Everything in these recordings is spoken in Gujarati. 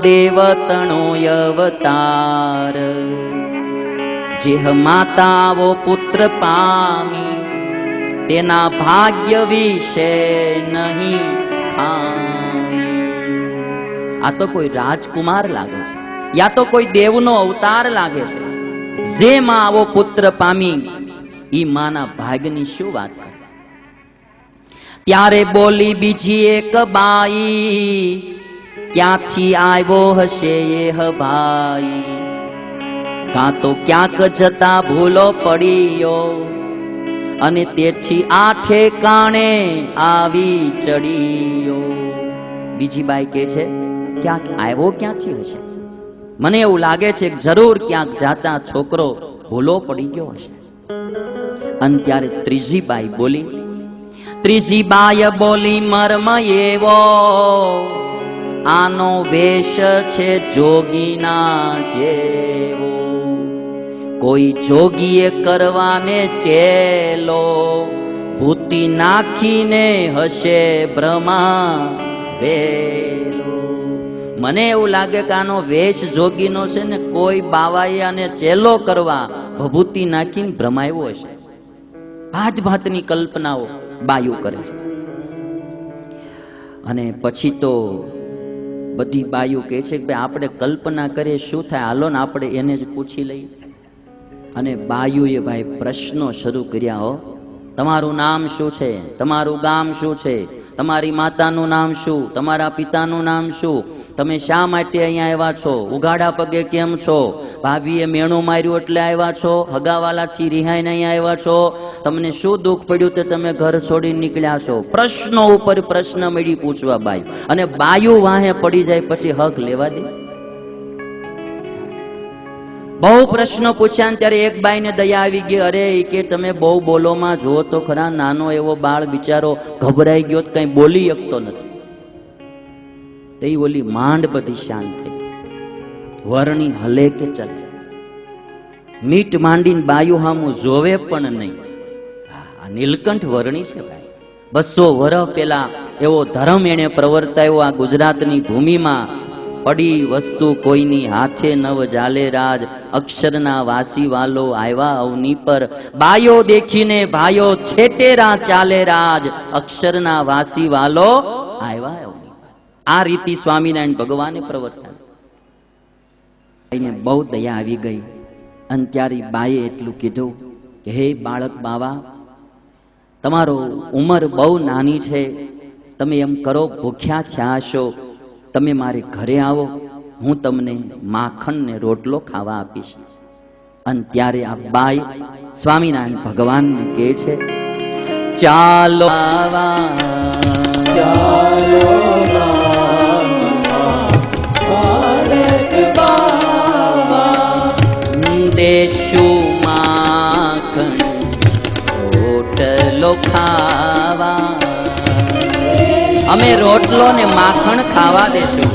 દેવતણો અવતાર, જેહ માતાવો પુત્ર પામી, તેના ભાગ્ય વિશે નહીં ખામી. આ તો કોઈ રાજકુમાર લાગે છે, યા તો કોઈ દેવનો અવતાર લાગે છે. જે માં આવો પુત્ર પામી, ઈ માના ભાગ્યની શું વાત કરે. ત્યારે બોલી બીજી એક બાઈ, ક્યાંથી આવ્યો હશે એ ભાઈ, કાં તો ક્યાંક જતા ભૂલો પડીયો, અને તેથી આ ઠેકાણે આવી ચડીયો. બીજી બાઈ કે છે ક્યાંક આવ્યો ક્યાંથી હશે, મને એવું લાગે છે કે જરૂર ક્યાંક જાતા છોકરો ભૂલો પડી ગયો હશે. અને ત્યારે ત્રીજી બાઈ બોલી, ત્રીજી બાઈ બોલી મર્મ એવો, આનો વેશ છે જોગીના જેવો, કોઈ જોગીએ કરવાને ચેલો, ભૂતી નાખીને હશે બ્રહ્મા વેલો. મને એવું લાગે કે આનો વેશ જોગીનો છે ને, કોઈ બાવાએ આને ચેલો કરવા ભભૂતિ નાખીને ભ્રમાયો હશે. ભાત ભાતની કલ્પનાઓ બાયું કરે છે. અને પછી તો બધી બાયું કહે છે કે ભાઈ આપણે કલ્પના કરીએ શું થાય, હાલો ને આપણે એને જ પૂછી લઈએ. અને બાયુએ ભાઈ પ્રશ્નો શરૂ કર્યા. હો, તમારું નામ શું છે, તમારું ગામ શું છે, તમારી માતાનું નામ શું, તમારા પિતાનું નામ શું, તમે શા માટે અહીંયા આવ્યા છો, ઉઘાડા પગે કેમ છો, ભાભીએ મેણું માર્યું એટલે આવ્યા છો, હગાવાલાથી રિહાઈને અહીંયા આવ્યા છો, તમને શું દુઃખ પડ્યું તે તમે ઘર છોડી નીકળ્યા છો. પ્રશ્નો ઉપર પ્રશ્ન મળી પૂછવા બાયું. અને બાયું વાહે પડી જાય પછી હક લેવા દે. બહુ પ્રશ્નો પૂછ્યા ત્યારે એક બાઈને દયા આવી ગઈ. અરે કે તમે બહુ બોલોમાં જો તો ખરા, નાનો એવો બાળ બિચારો ગભરાઈ ગયો, કઈ બોલી શકતો નથી. તે ઓલી માંડ બધી શાંત થઈ, વર્ણી હલે કે ચલે, મીટ માંડીને બાયું હામું જોવે પણ નહીં. આ નીલકંઠ વર્ણી છે ભાઈ. 200 વર્ષ પેલા એવો ધર્મ એને પ્રવર્તાયો આ ગુજરાતની ભૂમિમાં. પડી વસ્તુ કોઈની હાથે નવ જાલે રાજ, અક્ષરના વાસી વાલો આવ્યા અવની પર, બાયો દેખીને ભાયો છેટેરા ચાલે રાજ, અક્ષરના વાસી વાલો આવ્યા અવની પર. આ રીતિ સ્વામિનારાયણ ભગવાને પ્રવર્તાવી. બહુ દયા આવી ગઈ. અને ત્યારે બાઈએ એટલું કીધું કે હે બાળક બાવા, તમારો ઉંમર બહુ નાની છે, તમે એમ કરો ભૂખ્યા થયા છો, તમે મારે ઘરે આવો, હું તમને માખણ ને રોટલો ખાવા આપીશ. અને ત્યારે આ બાઈ સ્વામિનારાયણ ભગવાનને કહે છે, ચાલો ચાલો દેશું માખણ રોટલો ખાવા, અમે રોટલો ને માખણ ખાવા દેશું.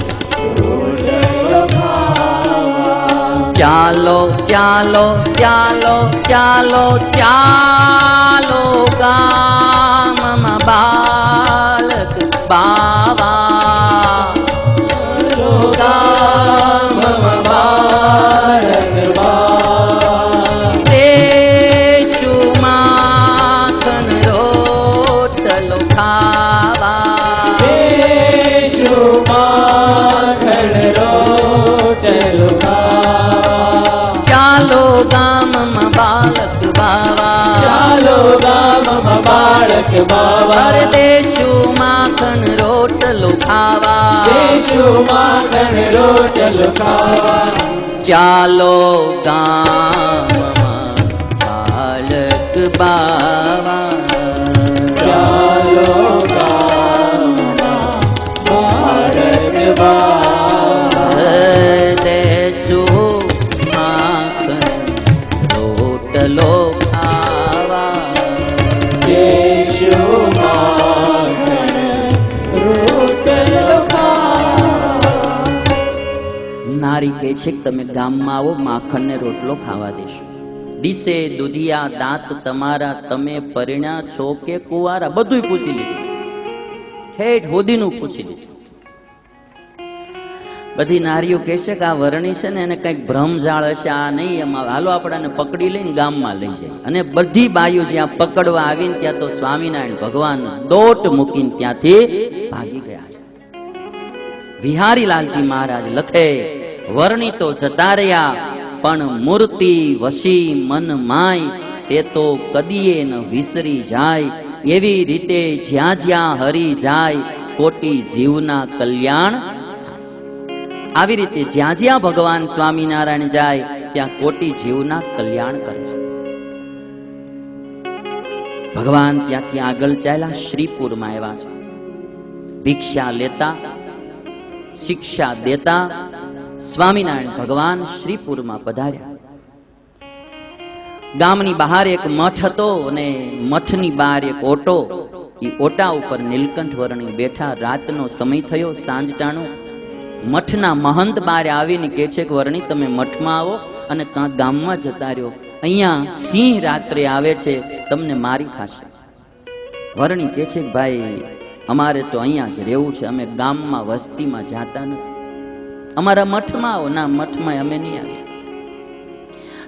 ચાલો ચાલો ચાલો ચાલો ચાલો ગામમાં બાલક બાવા, ગામમાં બાલક બાવા, દેશું માખણ રોટલો ખાવા, ચાલો ગામમાં બાળક બાવા, ચાલો ગામમાં બાળક બાવા, અરે દેશું માખણ રોટલો ખાવા, દેશું માખણ રોટલો ખાવા, ચાલો ગામમાં બાળક બાવા, ચાલો ગામમાં બાળક બાવા, દેશું રોટલો ખાવા, દેશું માખણ રોટલો ખાવા. નારી કહે છે કે તમે ગામમાં આવો, માખણ ને રોટલો ખાવા દેશું. દિશે દુધિયા દાંત તમારા, તમે પરિણ્યા છો કે કુંવારા, બધું પૂછી લીધું, ઠેઠ હોદીનું પૂછી લીધું. બધી નારીઓ કહેશે કે આ વર્ણી છે ને એને કંઈક ભ્રમજાળ હશે, આ નહીં, એમાં હાલો આપણાને પકડી લઈને ગામમાં લઈ જાય. અને બધી બાઈઓ જ્યાં પકડવા આવીને ત્યાં તો સ્વામિનારાયણ ભગવાન દોટ મૂકીને ત્યાંથી ભાગી ગયા છે. વિહારીલાલજી મહારાજ લખે, વર્ણી તો જતા રહ્યા પણ મૂર્તિ વસી મન માય, તે તો કદીએ ન વિસરી જાય. એવી રીતે જ્યાં જ્યાં હરી જાય, કોટી જીવના કલ્યાણ. આવી રીતે જ્યાં જ્યાં ભગવાન સ્વામિનારાયણ જાય ત્યાં કોટી જીવના કલ્યાણ કરે છે. ભગવાન ત્યાંથી આગળ ચાલ્યા, શ્રીપુરમાં આવ્યા છે. ભિક્ષા લેતા, શિક્ષા દેતા સ્વામિનારાયણ ભગવાન શ્રીપુરમાં પધાર્યા. ગામની બહાર એક મઠ હતો અને મઠની બહાર એક ઓટો. એ ઓટા ઉપર નીલકંઠ વર્ણી બેઠા. રાતનો સમય થયો, સાંજટાણું. મઠના મહંત બારે આવીને કહે છે કે વર્ણી તમે મઠમાં આવો અને કાં ગામમાં જતા રહ્યો, અહીંયા સિંહ રાત્રે આવે છે, તમને મારી ખાશે. વર્ણી કહે છે કે ભાઈ અમારે તો અહીંયા જ રહેવું છે, અમે ગામમાં વસ્તીમાં જાતા નથી, અમારા મઠમાં આવો. ના, મઠમાં અમે નહીં આવીએ.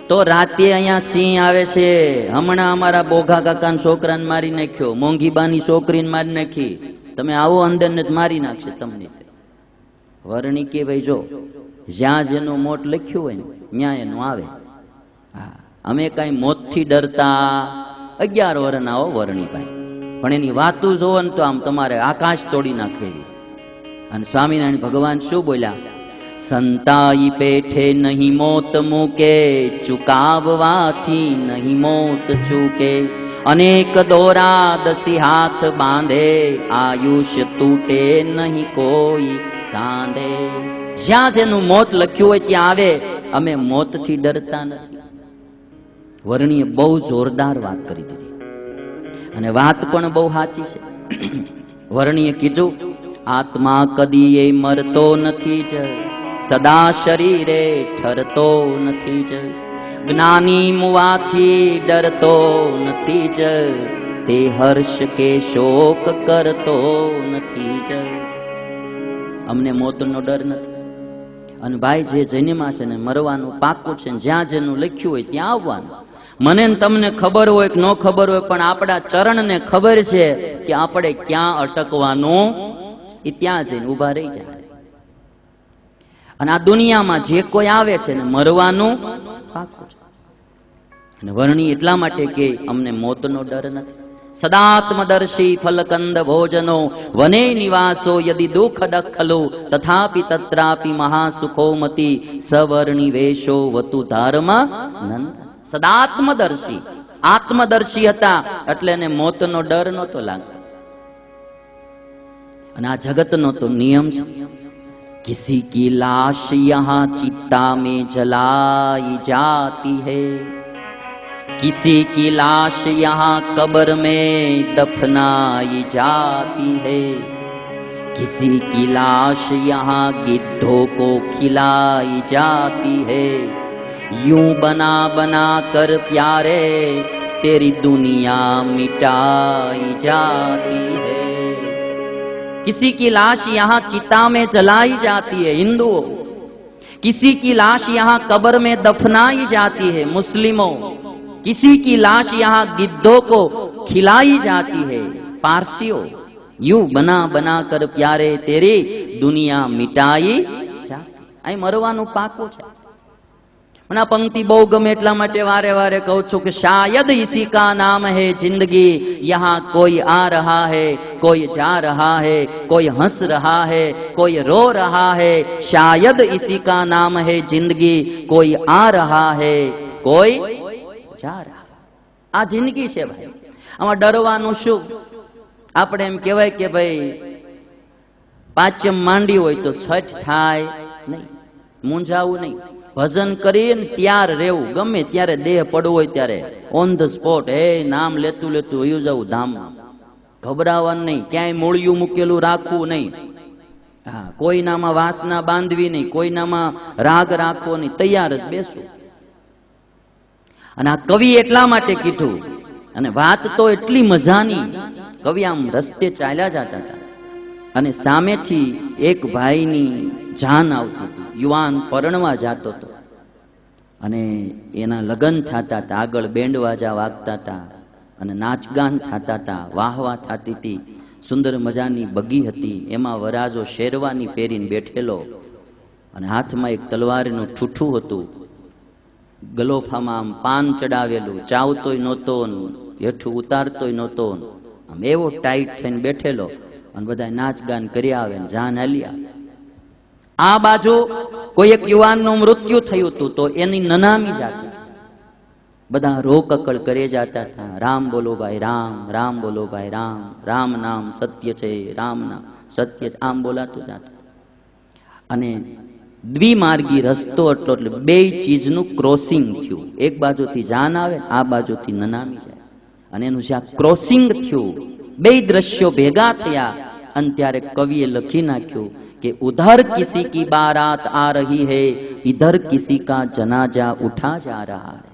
તો રાતે અહીંયા સિંહ આવે છે, હમણાં અમારા બોઘા કાકાના છોકરાને મારી નાખ્યો, મોંઘીબાની છોકરીને મારી નાખી, તમે આવો અંદર ને મારી નાખશે તમને. વર્ણી કે ભાઈ જો જ્યાં જેનું મોત લખ્યું હોય ને ત્યાં એનું આવે. હા, અમે કઈ મોત થી ડરતા 11 વર્ષના હો વર્ણીભાઈ, પણ એની વાતું જોવો ને તો આમ તમારે આકાશ તોડી નાખે. અને સ્વામિનારાયણ ભગવાન શું બોલ્યા? સંતાઈ પેઠે નહીં મોત મૂકે, ચુકાવવાથી નહીં મોત ચૂકે. અનેક દોરા 10 હાથ બાંધે, આયુષ્ય તૂટે નહીં કોઈ સાંધે. જ્યાં જેનું મોત લખ્યું હોય ત્યાં આવે, અમે મોતથી ડરતા નથી. વર્ણીએ બહુ જોરદાર વાત કરી દીધી અને વાત પણ બહુ સાચી છે. વર્ણીએ કીધું, આત્મા કદીએ મરતો નથી જ, સદા શરીરે ઠરતો નથી જ. જ્ઞાની મુવાથી ડરતો નથી જ, તે હર્ષ કે શોક કરતો નથી જ. અમને મોતનો ડર નથી. અને ભાઈ જે જન્મા છે ને મરવાનું પાકું છે, જ્યાં જેનું લખ્યું હોય ત્યાં આવવાનું. મને તમને ખબર હોય કે ન ખબર હોય, પણ આપણા ચરણને ખબર છે કે આપણે ક્યાં અટકવાનું, એ ત્યાં જઈને ઉભા રહી જાય. અને આ દુનિયામાં જે કોઈ આવે છે ને મરવાનું પાકું છે. અને વર્ણી એટલા માટે કે અમને મોતનો ડર નથી. સદાત્મદર્શી ફલકંદ ભોજનો, વને નિવાસો યદિ દુઃખ દખલો, તથાપિ તત્રાપી મહાસુખોમતી, સવર્ણી વેશો વતુ ધારમાં નંદ. સદાત્મદર્શી, આત્મદર્શી હતા એટલે એને મોતનો ડર નહોતો લાગતો. અને આ જગતનો તો નિયમ છે, किसी की लाश यहाँ चित्ता में जलाई जाती है, किसी की लाश यहाँ कब्र में दफनाई जाती है, किसी की लाश यहाँ गिद्धों को खिलाई जाती है, यूं बना बना कर प्यारे तेरी दुनिया मिटाई जाती है. किसी की लाश यहाँ चिता में जलाई जाती है हिंदुओं, किसी की लाश यहाँ कब्र में दफनाई जाती है मुस्लिमों, किसी की लाश यहाँ गिद्धों को खिलाई जाती है पारसियों, यूं बना बना कर प्यारे तेरी दुनिया मिटाई जाती. અહીં મરવાનું પાકું છે. મને આ પંક્તિ બહુ ગમે એટલા માટે વારે વારે કહું છું કે શાયદ इसी का नाम है जिंदगी, यहाँ कोई आ रहा है कोई जा रहा है, कोई हंस रहा है कोई रो रहा है, शायद इसी का नाम है जिंदगी, कोई आ रहा है कोई जा रहा. આ જિંદગી છે ભાઈ, આમાં ડરવાનું શું? આપણે એમ કહેવાય કે ભાઈ પાંચમ માંડી હોય તો છઠ થાય નહીં, મૂંઝાવું નહીં, ભજન કરીને ત્યાર રહેવું, ગમે ત્યારે દેહ પડવો હોય ત્યારે ઓન ધ સ્પોટ, હે નામ લેતું લેતું વયું જવું ધામ. ગભરાવાનું નહીં, ક્યાંય મૂળિયું મૂકેલું રાખવું નહીં, હા કોઈનામાં વાસના બાંધવી નહીં, કોઈનામાં રાગ રાખવો નહીં, તૈયાર જ બેસવું. અને આ કવિ એટલા માટે કીધું, અને વાત તો એટલી મજાની. કવિ આમ રસ્તે ચાલ્યા જતા હતા અને સામેથી એક ભાઈની જાન આવતી હતી. યુવાન પરણવા જતો હતો અને એના લગ્ન થતા હતા, આગળ બેન્ડ વાજા વાગતા હતા અને નાચગાન થતા હતા, વાહવા થતી હતી. સુંદર મજાની બગી હતી, એમાં વરાજો શેરવાની પહેરીને બેઠેલો અને હાથમાં એક તલવારનું ઠૂઠું હતું, ગલોફામાં આમ પાન ચડાવેલું, ચાવતોય નહોતો, હેઠું ઉતારતોય નહોતો, આમ એવો ટાઈટ થઈને બેઠેલો અને બધા નાચગાન કરી આવે ને જાન હાલ્યા. આ બાજુ કોઈ એક યુવાનનું મૃત્યુ થયું હતું તો એની નનામી જાતી, બધા રોકકળ કરે જતા હતા, રામ બોલો ભાઈ રામ, રામ બોલો ભાઈ રામ, રામ નામ સત્ય છે, રામ નામ સત્ય છે, આમ બોલાતું જાતું. અને દ્વિમાર્ગી રસ્તો એટલો, એટલે બે ચીજનું ક્રોસિંગ થયું. એક બાજુથી જાન આવે, આ બાજુથી નનામી જાય, અને એનું જ્યાં ક્રોસિંગ થયું, બે દ્રશ્યો ભેગા થયા. અને ત્યારે કવિએ લખી નાખ્યું કે ઉધર કિસી કી બારાત આ રહી હૈ, ઇધર કિસી કા જનાજા ઉઠા જા રહા હૈ.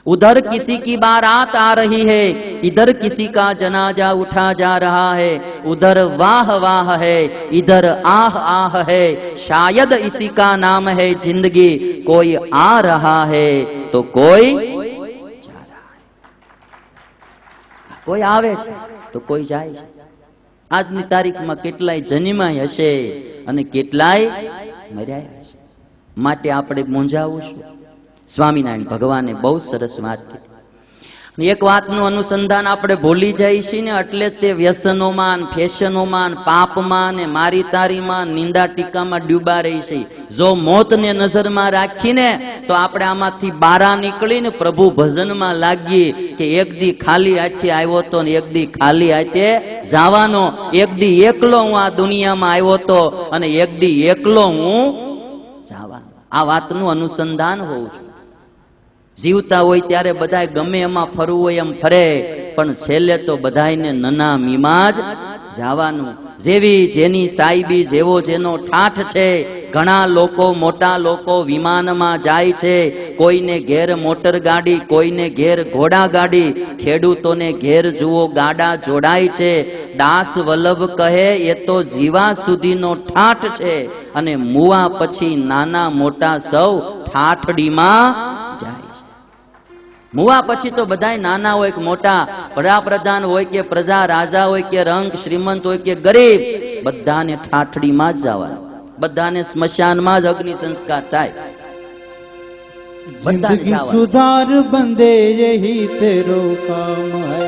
उधर किसी की बारात आ रही है, इधर किसी का जनाजा उठा जा रहा है. उधर वाह वाह है, इधर आह आह है. शायद इसी का नाम है जिंदगी. कोई आ रहा है तो कोई जा रहा है. કોઈ આવે છે તો કોઈ જાય છે. આજની તારીખમાં કેટલાય જન્માય હશે અને કેટલાય મર્યા હશે. માટે આપણે મૂંઝાવું છું. સ્વામિનારાયણ ભગવાને બહુ સરસ વાત કીધી. એક વાતનું અનુસંધાન આપણે ભૂલી જઈએ છીએ ને, એટલે તે વ્યસનોમાં, ફેશનોમાં, પાપમાં ને મારી તારીમાં, નિંદા ટીકામાં ડૂબા રહી છે. જો મોતને નજરમાં રાખીને તો આપણે આમાંથી બારા નીકળીને પ્રભુ ભજનમાં લાગીએ કે એક દી ખાલી હાથે આવ્યો તો ને એક દી ખાલી હાથે જવાનો. એક દી એકલો હું આ દુનિયામાં આવ્યો તો અને એક દી એકલો હું જવાનો. આ વાતનું અનુસંધાન હોવું જોઈએ. જીવતા હોય ત્યારે બધા ગમે એમાં ફરવું હોય એમ ફરે, પણ છેલ્લે તો બધાને નનામીમાં જ જવાનું. જેવી જેની સાઈબી, જેવો જેનો ઠાઠ છે. ઘણા લોકો, મોટા લોકો વિમાનમાં જાય છે, કોઈને ઘેર મોટર ગાડી, કોઈને ઘેર ઘોડા ગાડી. ખેડૂતોને ઘેર જુઓ ગાડા જોડાય છે. દાસ વલ્લભ કહે એ તો જીવા સુધીનો ઠાઠ છે, અને મુવા પછી નાના મોટા સૌ ઠાઠડીમાં જાય છે. મુવા પછી તો બધાય નાના હોય કે મોટા, વડાપ્રધાન હોય કે પ્રજા, રાજા હોય કે રંગ, શ્રીમંત હોય કે ગરીબ, બધાને ઠાઠડીમાં જ જવાનું. બધાને સ્મશાનમાં જ અગ્નિ સંસ્કાર થાય. जिंदगी सुधार बंदे यही तेरो काम है.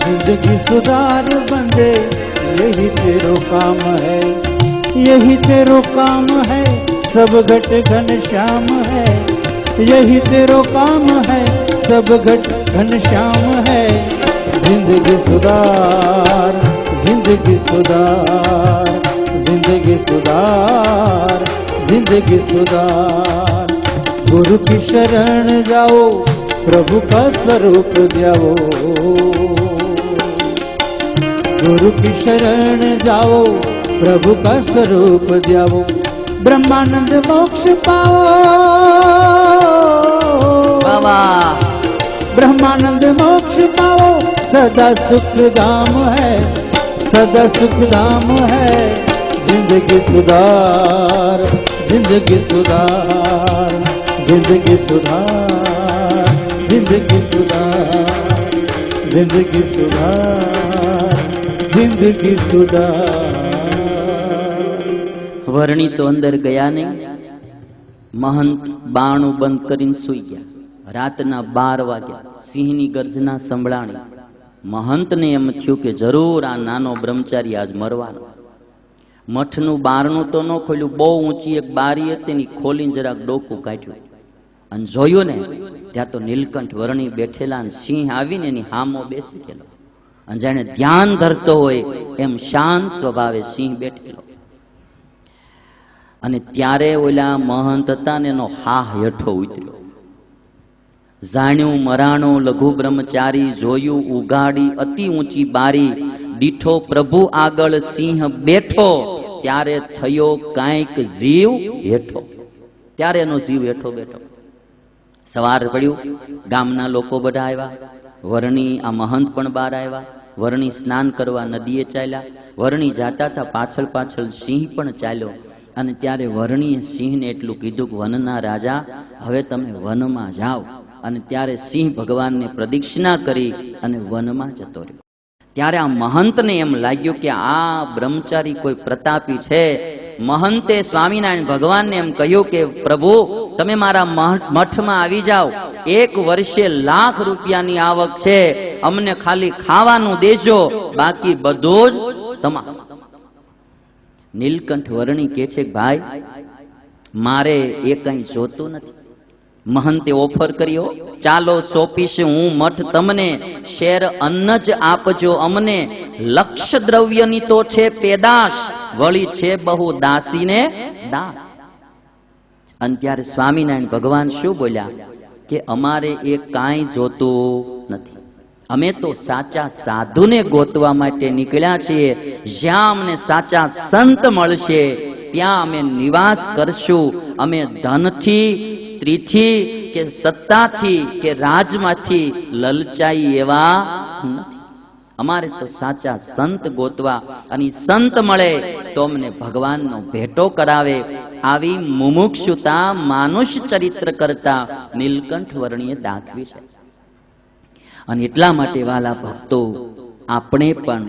जिंदगी सुधार बंदे यही तेरो काम है. यही तेरो काम है. सब घट घन श्याम है. यही तेरो काम है. सब घट घन श्याम है. जिंदगी सुधार, जिंदगी सुधार, जिंदगी सुधार, जिंदगी सुधार. गुरु की शरण जाओ, प्रभु का स्वरूप जाओ. गुरु की शरण जाओ, प्रभु का स्वरूप जाओ. ब्रह्मानंद मोक्ष पाओ. ब्रह्मानंद मोक्ष पाओ. सदा सुख धाम है, सदा सुख धाम है. जिंदगी सुधार, जिंदगी सुधार, जिंदगी सुधार, जिंदगी सुधार, जिंदगी सुधार, जिंदगी सुधार. વર્ણી તો અંદર ગયા નહીં. મહંત બાણું બંધ કરીને સુઈ ગયા. રાતના 12 વાગ્યા. સિંહની ગર્જના સંભળાણી. મહંતને એમ થયું કે જરૂર આ નાનો બ્રહ્મચારી આજ મરવાનો. મઠનું બારણું તો ન ખોલ્યું, બહુ ઊંચી એક બારી હતી, એની ખોલીને જરાક ડોકું કાઢ્યું અને જોયું ને ત્યાં તો નીલકંઠ વર્ણી બેઠેલા, અને સિંહ આવીને એની હામો બેસી ગયેલો, અને જાણે ધ્યાન ધરતો હોય એમ શાંત સ્વભાવે સિંહ બેઠેલો. અને ત્યારે ઓલા મહંત હતા ને એનો હાહ હેઠો ઉતર્યો. જાણ્યું મરાણો લઘુ બ્રહ્મચારી, જોયું ઉગાડી અતિ ઊંચી બારી. દીઠો પ્રભુ આગળ સિંહ બેઠો, ત્યારે થયો કાંઈક જીવ હેઠો. ત્યારે એનો જીવ હેઠો બેઠો. સવાર પડ્યું, ગામના લોકો બધા આવ્યા. વર્ણી આ મહંત પણ બહાર આવ્યા. વર્ણી સ્નાન કરવા નદીએ ચાલ્યા. વર્ણી જાતા હતા, પાછળ પાછળ સિંહ પણ ચાલ્યો. અને ત્યારે વર્ણીએ સિંહને એટલું કીધું કે વનના રાજા, હવે તમે વનમાં જાઓ. અને ત્યારે સિંહ ભગવાનને પ્રદક્ષિણા કરી અને વનમાં જતો રહ્યો. ત્યારે આ મહંતને એમ લાગ્યું કે આ બ્રહ્મચારી કોઈ પ્રતાપી છે. મહંતે સ્વામિનારાયણ ભગવાનને એમ કહ્યું કે પ્રભુ, તમે મારા મઠમાં આવી જાઓ, 1 વર્ષે લાખ રૂપિયાની આવક છે, અમને ખાલી ખાવાનું દેજો, બાકી બધું જ તમારું. નીલકંઠ વર્ણી કે છે, ભાઈ મારે એ કઈ જોતું નથી. મહંતે ઓફર કર્યો, ચાલો સોંપીશ હું મઠ તમને, શેર અન્ન જ આપજો અમને, લક્ષ દ્રવ્યની તો છે પેદાશ, વળી છે બહુ દાસીને દાસ. અને ત્યારે સ્વામિનારાયણ ભગવાન શું બોલ્યા કે અમારે એ કાંઈ જોતું નથી, અમે તો સાચા સાધુને ગોતવા માટે નીકળ્યા છીએ. જ્યાં અમને સાચા સંત મળશે ત્યાં અમે નિવાસ કરશું. અમે ધનથી, સ્ત્રીથી કે સત્તાથી કે રાજમાંથી લલચાઈ એવા નથી. અમારે તો સાચા સંત ગોતવા, અને સંત મળે તો અમને ભગવાનનો ભેટો કરાવે. આવી મુમુક્ષુતા માનુષ ચરિત્ર કરતા નીલકંઠ વર્ણીએ દાખવી છે. અને એટલા માટે વાલા ભક્તો, આપણે પણ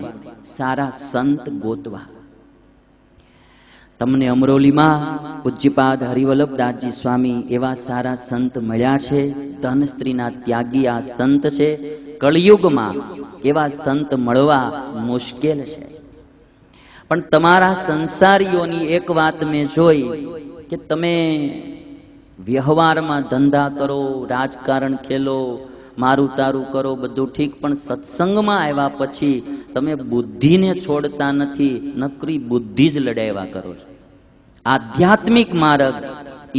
સારા સંત ગોતવા. તમને અમરોલીમાં પૂજ્યપાદ હરિવલ્લભદાસજી સ્વામી એવા સારા સંત મળ્યા છે. ધન સ્ત્રીના ત્યાગી આ સંત છે. કળિયુગમાં એવા સંત મળવા મુશ્કેલ છે. પણ તમારા સંસારીઓની એક વાત મેં જોઈ કે તમે વ્યવહારમાં ધંધા કરો, રાજકારણ ખેલો, મારું તારું કરો, બધું ઠીક, પણ સત્સંગમાં આવ્યા પછી તમે બુદ્ધિને છોડતા નથી, નકરી બુદ્ધિ જ લડાવ્યા કરો છો. આધ્યાત્મિક માર્ગ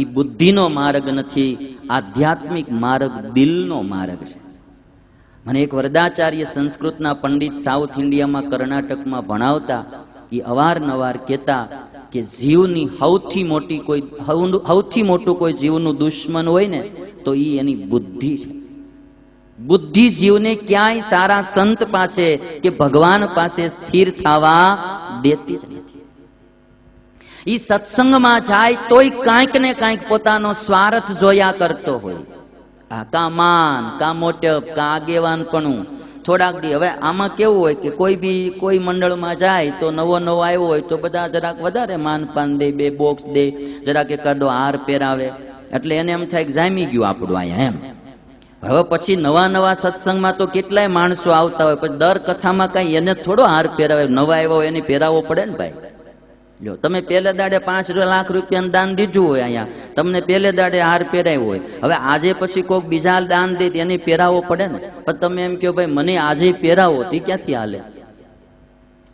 એ બુદ્ધિનો માર્ગ નથી, આધ્યાત્મિક માર્ગ દિલનો માર્ગ છે. મને એક વરદાચાર્ય સંસ્કૃતના પંડિત સાઉથ ઇન્ડિયામાં કર્ણાટકમાં ભણાવતા, એ અવારનવાર કહેતા કે જીવની સૌથી મોટું કોઈ જીવનું દુશ્મન હોય ને તો એ એની બુદ્ધિ છે. બુદ્ધિ જીવને ક્યાંય સારા સંત પાસે કે ભગવાન પાસે સ્થિર થવા દેતી જ નથી. ઈ સત્સંગમાં જાય તોય કાંઈક ને કાંઈક પોતાનો સ્વાર્થ જોયા કરતો હોય. કા માન, કા મોટપ, કા આગેવાનપણું. થોડાક દી હવે આમાં કેવું હોય કે કોઈ મંડળમાં જાય તો નવો આવ્યો હોય તો બધા જરાક વધારે માનપાન દે, 2 બોક્સ દે, જરાક એકાદો હાર પહેરાવે, એટલે એને એમ થાય કે જામી ગયું આપણું અહીંયા એમ. હવે પછી નવા સત્સંગમાં તો કેટલાય માણસો આવતા હોય, પછી દર કથામાં કઈ એને થોડો હાર પહેરાવે, નવા આવ્યો એને પહેરાવવો પડે ને ભાઈ. લ્યો, તમે પહેલે દાડે 5 લાખ રૂપિયાનું દાન દીધું હોય, અહીંયા તમને પહેલે દાડે હાર પહેરાવ્યો હોય, હવે આજે પછી કોઈક બીજા દાન દે એને પહેરાવવો પડે ને. પણ તમે એમ કહો ભાઈ મને આજે પહેરાવો, તે ક્યાંથી હાલે?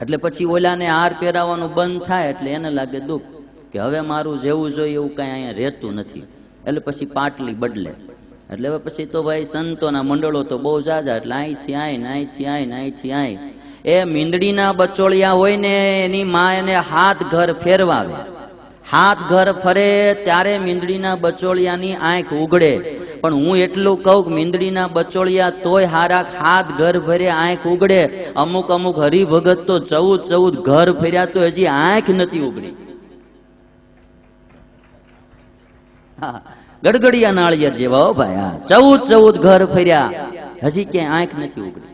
એટલે પછી ઓલાને હાર પહેરાવવાનું બંધ થાય એટલે એને લાગે દુઃખ કે હવે મારું જેવું જોઈએ એવું કઈ અહીંયા રહેતું નથી, એટલે પછી પાટલી બદલે. એટલે હવે પછી તો ભાઈ સંતોના મંડળો તો બહુ જાજા, એટલે અહીંથી અહીંથી આય. એ મીંદડીના બચોળિયા હોય ને એની માં એને હાથ ઘર ફેરવાવે, હાથ ઘર ફરે ત્યારે મીંદડીના બચોળિયાની આંખ ઉગડે. પણ હું એટલું કહું કે મીંદડીના બચોળિયા તોય હારા હાથ ઘર ફરે આંખ ઉગડે. અમુક હરિભગત તો 14 ઘર ફર્યા તો હજી આંખ નથી ઉગડી. હા, ગડગડિયા નાળિયેર જેવા હો ભાઈ. હા, 14 ઘર ફર્યા હજી ક્યાંય આંખ નથી ઉગડી.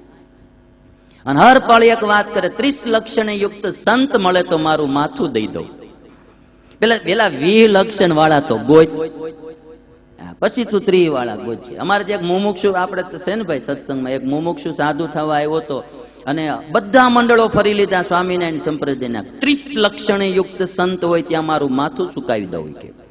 અને હર પળ એક વાત કરે, 30 લક્ષણે યુક્ત સંત મળે તો મારું માથું દઈ દઉં. પેલા 20 લક્ષણ વાળા તો ગોત, પછી તું 30 વાળા ગોત છે. અમારે જે એક મુમુક્ષુ આપણે છે ને ભાઈ સત્સંગમાં, એક મુમુક્ષુ સાધુ થવા આવ્યો હતો અને બધા મંડળો ફરી લીધા સ્વામિનારાયણ સંપ્રદાયના. 30 લક્ષણે યુક્ત સંત હોય ત્યાં મારું માથું સુકાવી દઉં કે